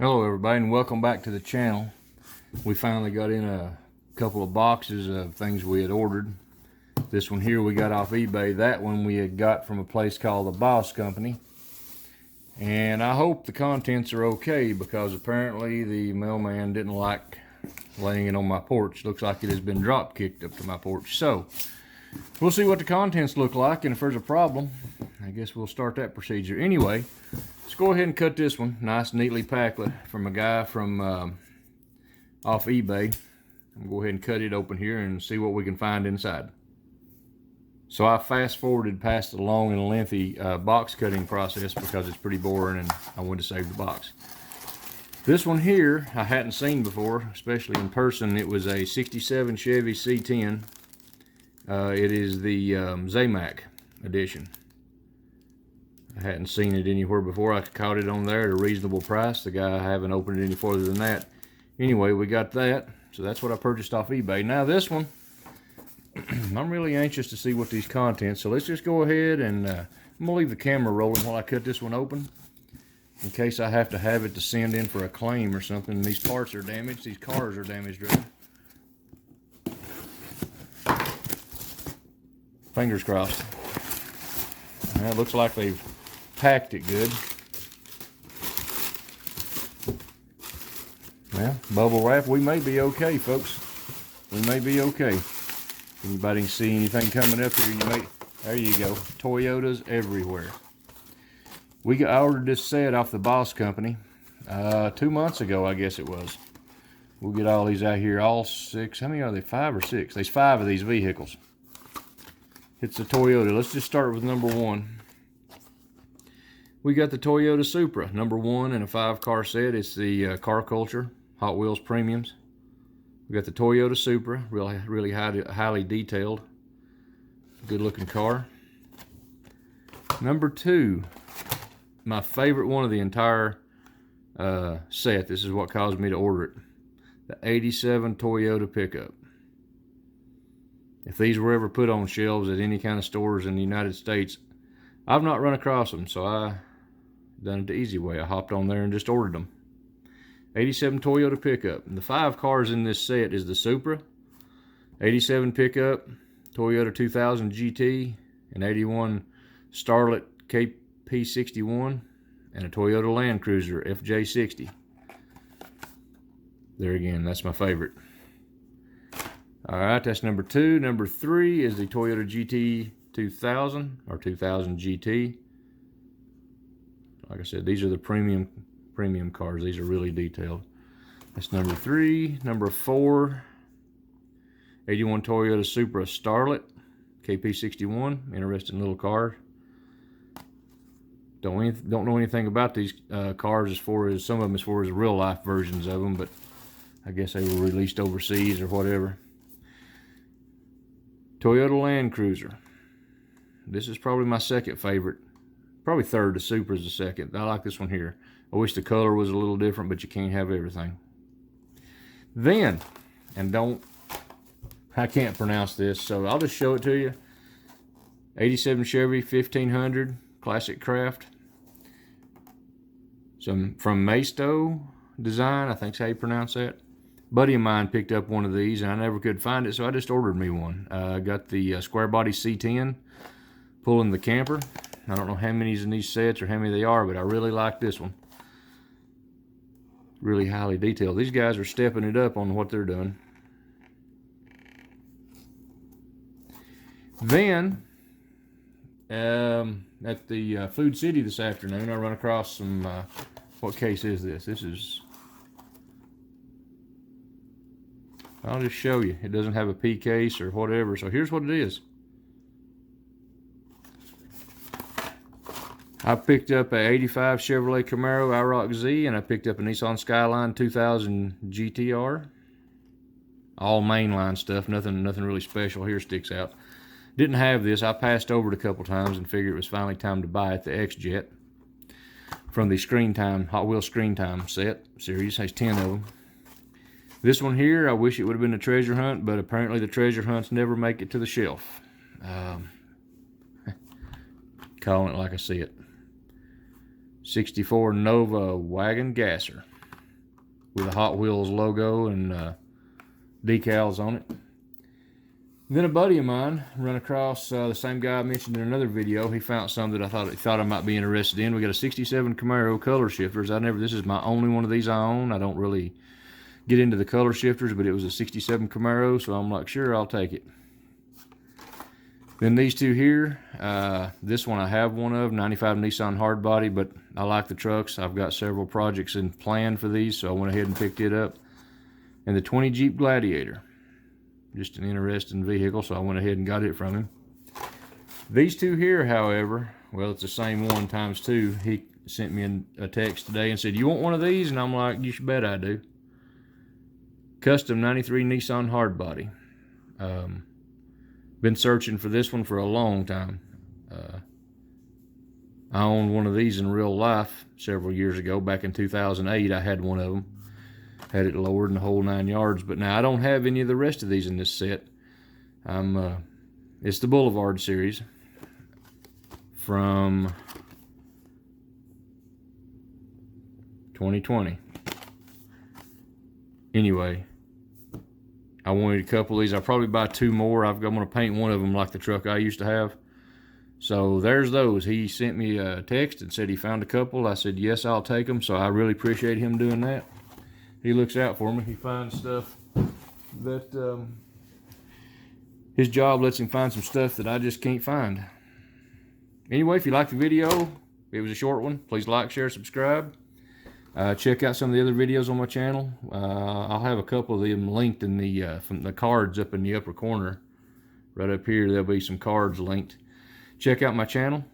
Hello everybody and welcome back to the channel. We finally got in a couple of boxes of things we had ordered. This one here we got off eBay. That one we had got from a place called the Boss Company. And I hope the contents are okay because apparently the mailman didn't like laying it on my porch. Looks like it has been drop kicked up to my porch. So we'll see what the contents look like, and if there's a problem, I guess we'll start that procedure. Anyway, let's go ahead and cut this one. Nice, neatly packed from a guy from off eBay. I'm gonna go ahead and cut it open here and see what we can find inside. So I fast forwarded past the long and lengthy box cutting process because it's pretty boring and I wanted to save the box. This one here I hadn't seen before, especially in person. It was a 67 Chevy C10. It is the Zamac edition. I hadn't seen it anywhere before. I caught it on there at a reasonable price. The guy, I haven't opened it any further than that. Anyway, we got that. So that's what I purchased off eBay. Now this one, I'm really anxious to see what these contents. So let's just go ahead and I'm gonna leave the camera rolling while I cut this one open, in case I have to have it to send in for a claim or something. These parts are damaged. These cars are damaged, rather. Fingers crossed. It looks like they've packed it good. Well, bubble wrap, we may be okay, folks. We may be okay. Anybody can see anything coming up here, there you go. Toyotas everywhere. I ordered this set off the Boss Company 2 months ago, I guess it was. We'll get all these out here, all six. How many are they? 5 or 6? There's 5 of these vehicles. It's a Toyota. Let's just start with number 1. We got the Toyota Supra, number 1 in a 5-car set. It's the Car Culture Hot Wheels Premiums. We got the Toyota Supra, really highly detailed, good looking car. Number 2, my favorite one of the entire set. This is what caused me to order it. The 87 Toyota pickup. If these were ever put on shelves at any kind of stores in the United States, I've not run across them, so I done it the easy way. I hopped on there and just ordered them. 87 Toyota pickup. And the 5 cars in this set is the Supra, 87 pickup, Toyota 2000 GT, an 81 Starlet KP61, and a Toyota Land Cruiser FJ60. There again, that's my favorite. Alright, that's number 2. Number 3 is the Toyota GT 2000 or 2000 GT. Like I said, these are the premium cars. These are really detailed. That's number 3. Number 4, 81 Toyota Supra Starlet KP61. Interesting little car. Don't know anything about these cars as far as some of them, as far as real life versions of them, but I guess they were released overseas or whatever. Toyota Land Cruiser. This is probably my second favorite. Probably third. The Supra is the second. I like this one here. I wish the color was a little different, but you can't have everything. Then, I can't pronounce this, so I'll just show it to you. 87 Chevy 1500 Classic Craft. Some from Maisto Design, I think that's how you pronounce that. Buddy of mine picked up one of these and I never could find it, so I just ordered me one. I got the square body C10 pulling the camper. I don't know how many's in these sets or how many they are, but I really like this one. Really highly detailed. These guys are stepping it up on what they're doing. Then, at the Food City this afternoon, I run across some, what case is this? This is, I'll just show you. It doesn't have a P case or whatever, so here's what it is. I picked up a 85 Chevrolet Camaro IROC Z, and I picked up a Nissan Skyline 2000 GTR. All mainline stuff, nothing really special here sticks out. Didn't have this. I passed over it a couple times and figured it was finally time to buy it. The X-Jet from the Screen Time, Hot Wheels Screen Time set series. Has 10 of them. This one here, I wish it would have been a treasure hunt, but apparently the treasure hunts never make it to the shelf. Calling it like I see it. 64 Nova wagon gasser. with a Hot Wheels logo and decals on it. Then a buddy of mine run across the same guy I mentioned in another video. He found some that I thought I might be interested in. We got a 67 Camaro color shifters. This is my only one of these I own. I don't really get into the color shifters, but it was a 67 Camaro, so I'm like, sure, I'll take it. Then these two here, this one I have one of, 95 Nissan hardbody, but I like the trucks. I've got several projects in plan for these, so I went ahead and picked it up. And the 20 Jeep Gladiator. Just an interesting vehicle, so I went ahead and got it from him. These two here, however, well, it's the same one times two. He sent me a text today and said, you want one of these? And I'm like, you should bet I do. Custom 93 Nissan hardbody. Been searching for this one for a long time. I owned one of these in real life several years ago. Back in 2008, I had one of them. Had it lowered in the whole 9 yards, but now I don't have any of the rest of these in this set. It's the Boulevard Series from 2020. Anyway, I wanted a couple of these. I'll probably buy two more. I'm going to paint one of them like the truck I used to have. So there's those. He sent me a text and said he found a couple. I said, yes, I'll take them. So I really appreciate him doing that. He looks out for me. He finds stuff that his job lets him find some stuff that I just can't find. Anyway, if you liked the video, it was a short one. Please like, share, subscribe. Check out some of the other videos on my channel. I'll have a couple of them linked in the from the cards up in the upper corner. Right up here, there'll be some cards linked. Check out my channel.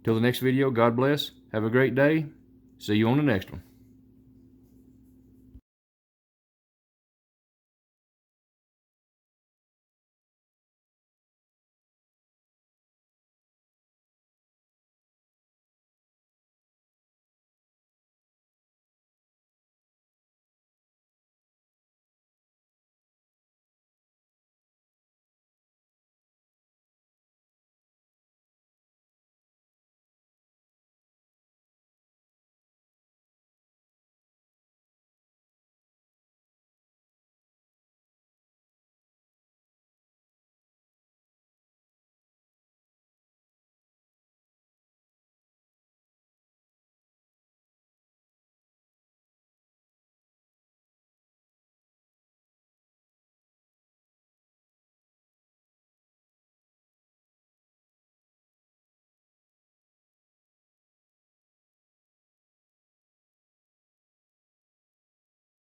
Till the next video, God bless. Have a great day. See you on the next one.